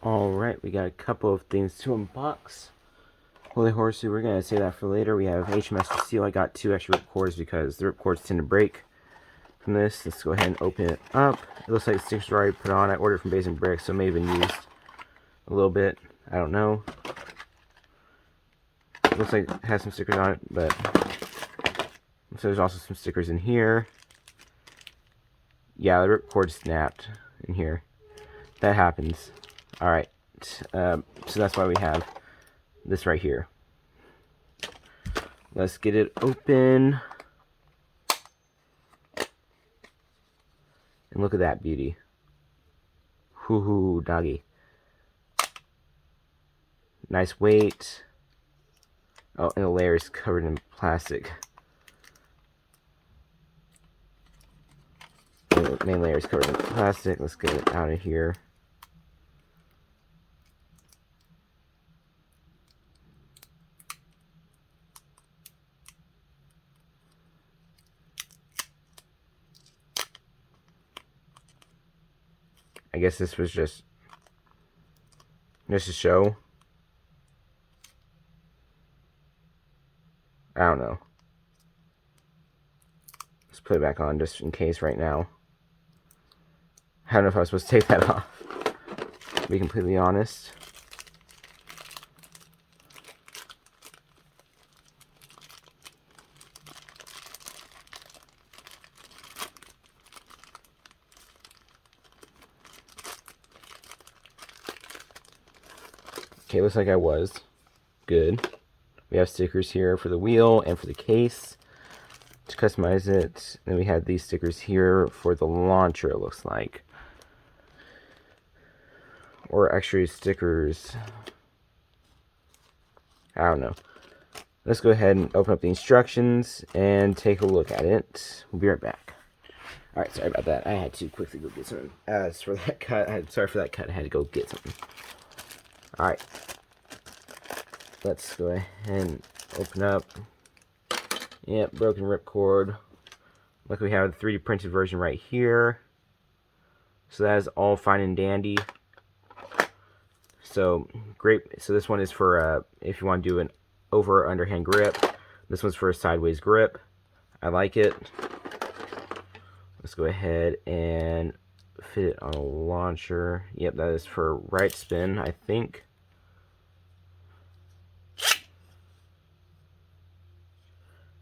Alright, we got a couple of things to unbox. Holy Horsey, we're going to save that for later. We have HMS Draciel. I got 2 extra ripcords because the ripcords tend to break from this. Let's go ahead and open it up. It looks like the stickers are already put on. I ordered from Base and Brick, so it may have been used a little bit. I don't know. It looks like it has some stickers on it, but so there's also some stickers in here. Yeah, the ripcord snapped in here. That happens. Alright, so that's why we have this right here. Let's get it open. And look at that beauty. Hoo-hoo, doggy. Nice weight. Oh, and the layer is covered in plastic. The main layer is covered in plastic. Let's get it out of here. I guess this was just a show. I don't know. Let's put it back on just in case right now. I don't know if I was supposed to take that off, to be completely honest. Okay, looks like I was. Good. We have stickers here for the wheel and for the case to customize it. And we have these stickers here for the launcher, it looks like. Or actually stickers. I don't know. Let's go ahead and open up the instructions and take a look at it. We'll be right back. Alright, sorry about that. I had to quickly go get something. As for that cut, sorry for that cut. I had to go get something. Alright. Let's go ahead and open up. Yep, broken ripcord. Look, we have the 3D printed version right here. So that is all fine and dandy. So great. So this one is for if you want to do an over or underhand grip. This one's for a sideways grip. I like it. Let's go ahead and fit it on a launcher. Yep, that is for right spin, I think.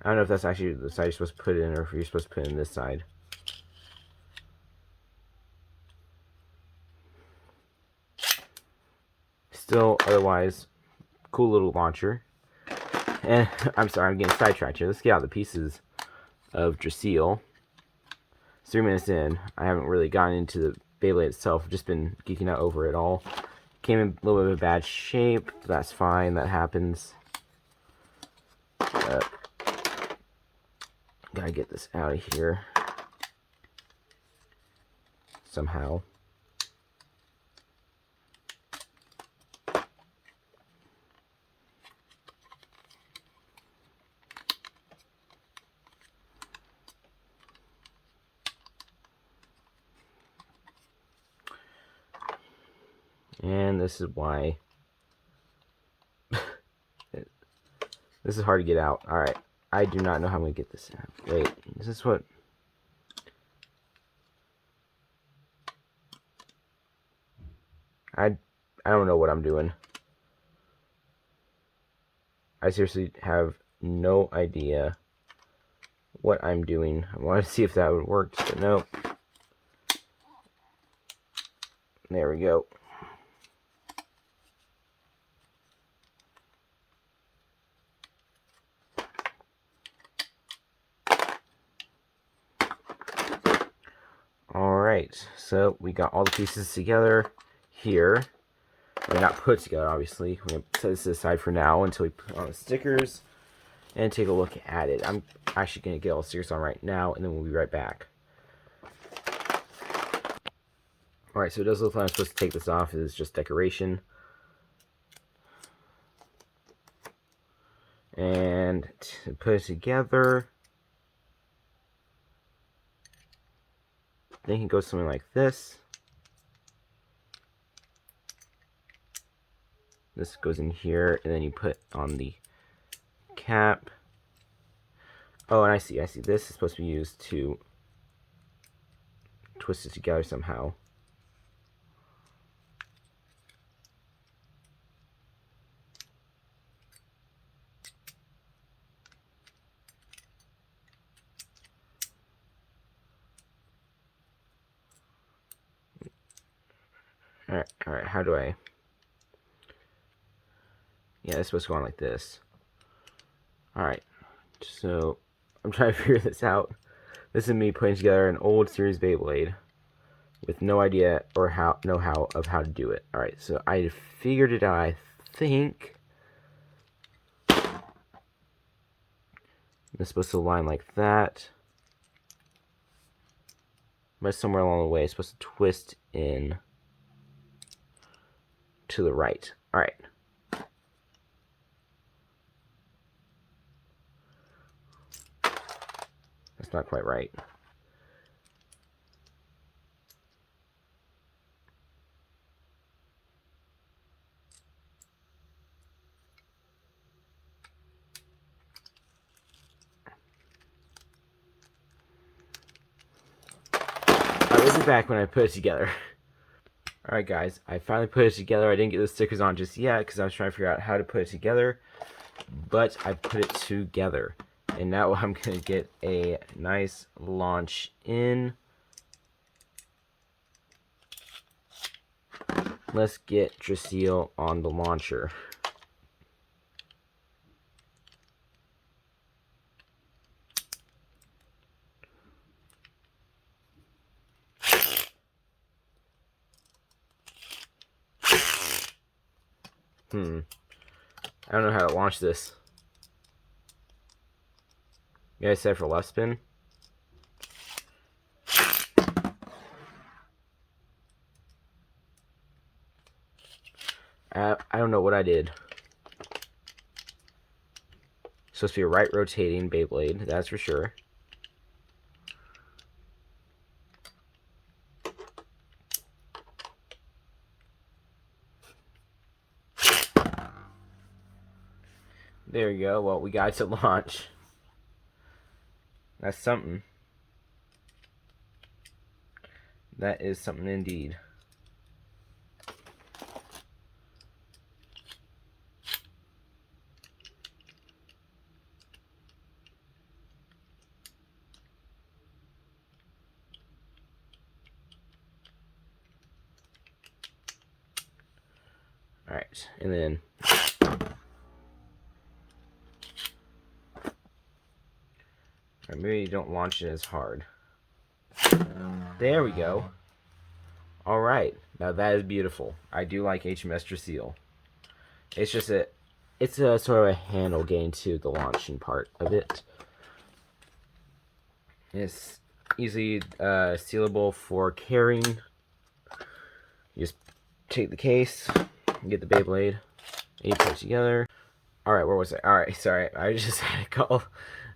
I don't know if that's actually the side you're supposed to put it in or if you're supposed to put it in this side. Still, otherwise, cool little launcher. And I'm sorry, I'm getting sidetracked here. Let's get out the pieces of Draciel. 3 minutes in, I haven't really gotten into the Beyblade itself. I've just been geeking out over it all. Came in a little bit of a bad shape. But that's fine. That happens. Gotta get this out of here somehow. And this is why this is hard to get out. Alright, I do not know how I'm going to get this out. Wait, is this what... I don't know what I'm doing. I seriously have no idea what I'm doing. I wanted to see if that would work, but no. There we go. Alright, so we got all the pieces together here. They're not put together, obviously. We're going to set this aside for now until we put on the stickers and take a look at it. I'm actually going to get all the stickers on right now, and then we'll be right back. Alright, so it does look like I'm supposed to take this off. It's just decoration. And to put it together, I think it goes something like this. This goes in here, and then you put on the cap. Oh, and I see. This is supposed to be used to twist it together somehow. Alright, how do I... Yeah, it's supposed to go on like this. Alright, so I'm trying to figure this out. This is me putting together an old series Beyblade with no idea or know-how of how to do it. Alright, so I figured it out, I think. It's supposed to align like that. But somewhere along the way, it's supposed to twist in to the right. Alright. That's not quite right. This is back when I put it together. Alright guys, I finally put it together. I didn't get the stickers on just yet because I was trying to figure out how to put it together. But I put it together. And now I'm going to get a nice launch in. Let's get Draciel on the launcher. I don't know how to launch this. You guys set for left spin? I don't know what I did. It's supposed to be a right rotating Beyblade, that's for sure. There we go. Well, we got to launch. That's something. That is something indeed. Alright, and then maybe you don't launch it as hard. There we go. Alright, now that is beautiful. I do like HMS Draciel. It's just it's a sort of a handle getting to the launching part of it. It's easily sealable for carrying. You just take the case, get the Beyblade, and you put it together. Alright, where was I? Alright, sorry, I just had a call.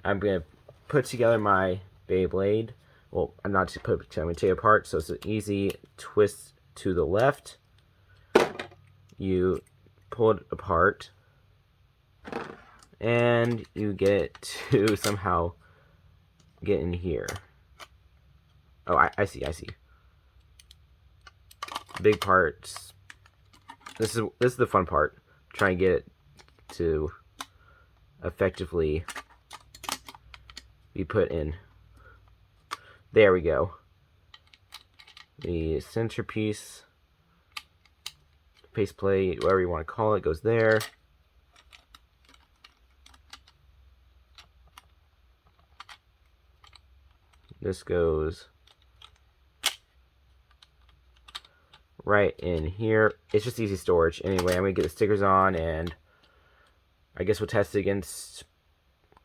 I'm going to put together my Beyblade. Well, I'm not to put. I'm going to take it apart. So it's an easy twist to the left. You pull it apart, and you get to somehow get in here. Oh, I see. Big parts. This is the fun part. Try and get it to effectively be put in. There we go. The centerpiece, faceplate, whatever you want to call it, goes there. This goes right in here. It's just easy storage. Anyway, I'm going to get the stickers on, and I guess we'll test it against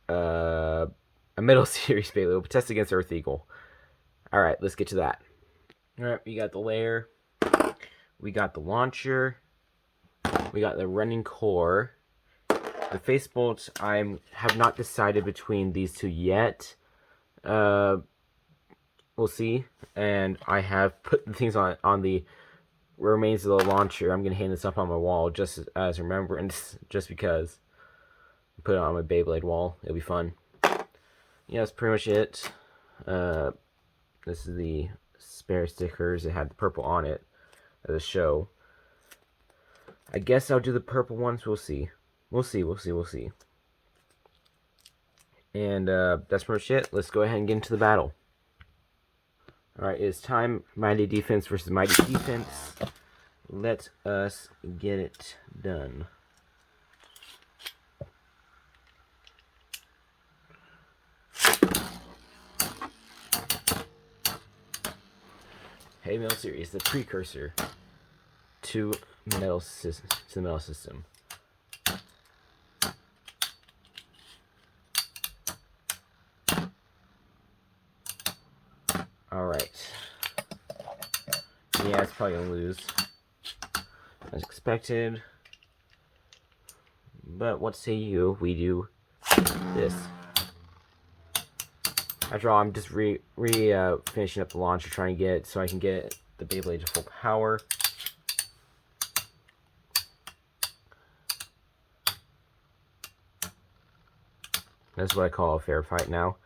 a middle series Beyblade. We'll test it against Earth Eagle. Alright, let's get to that. Alright, we got the layer. We got the launcher. We got the running core. The face bolts, I have not decided between these two yet. We'll see. And I have put the things on the remains of the launcher. I'm gonna hang this up on my wall just as remembrance, just because. Put it on my Beyblade wall. It'll be fun. Yeah, that's pretty much it. This is the spare stickers. It had the purple on it as a show. I guess I'll do the purple ones. We'll see. We'll see. And that's pretty much it. Let's go ahead and get into the battle. Alright, it's time. Mighty Defense versus Mighty Defense. Let us get it done. Heavy Metal Series, the precursor to the metal system. Alright. Yeah, it's probably gonna lose. As expected. But what say you? We do this. After all, I'm just finishing up the launcher, trying to get it so I can get the Beyblade to full power. That's what I call a fair fight now.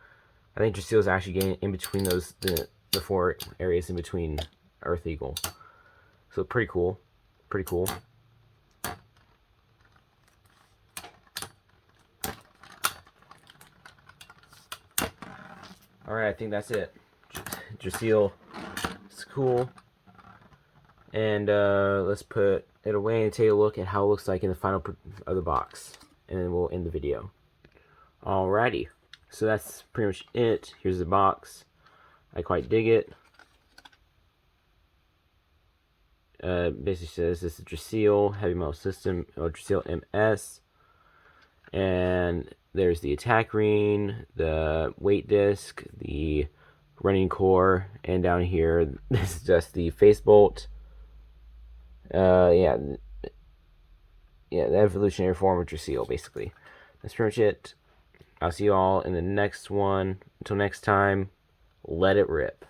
I think Draciel is actually getting in between those the 4 areas in between Earth Eagle. So pretty cool. Pretty cool. Alright, I think that's it. Draciel is cool. And let's put it away and take a look at how it looks like in the final of the box. And then we'll end the video. Alrighty. So that's pretty much it. Here's the box. I quite dig it. Basically says this is Draciel Heavy Metal System, or Draciel MS. And there's the attack ring, the weight disc, the running core, and down here, this is just the face bolt. Yeah, the evolutionary form of Draciel, basically. That's pretty much it. I'll see you all in the next one. Until next time, let it rip.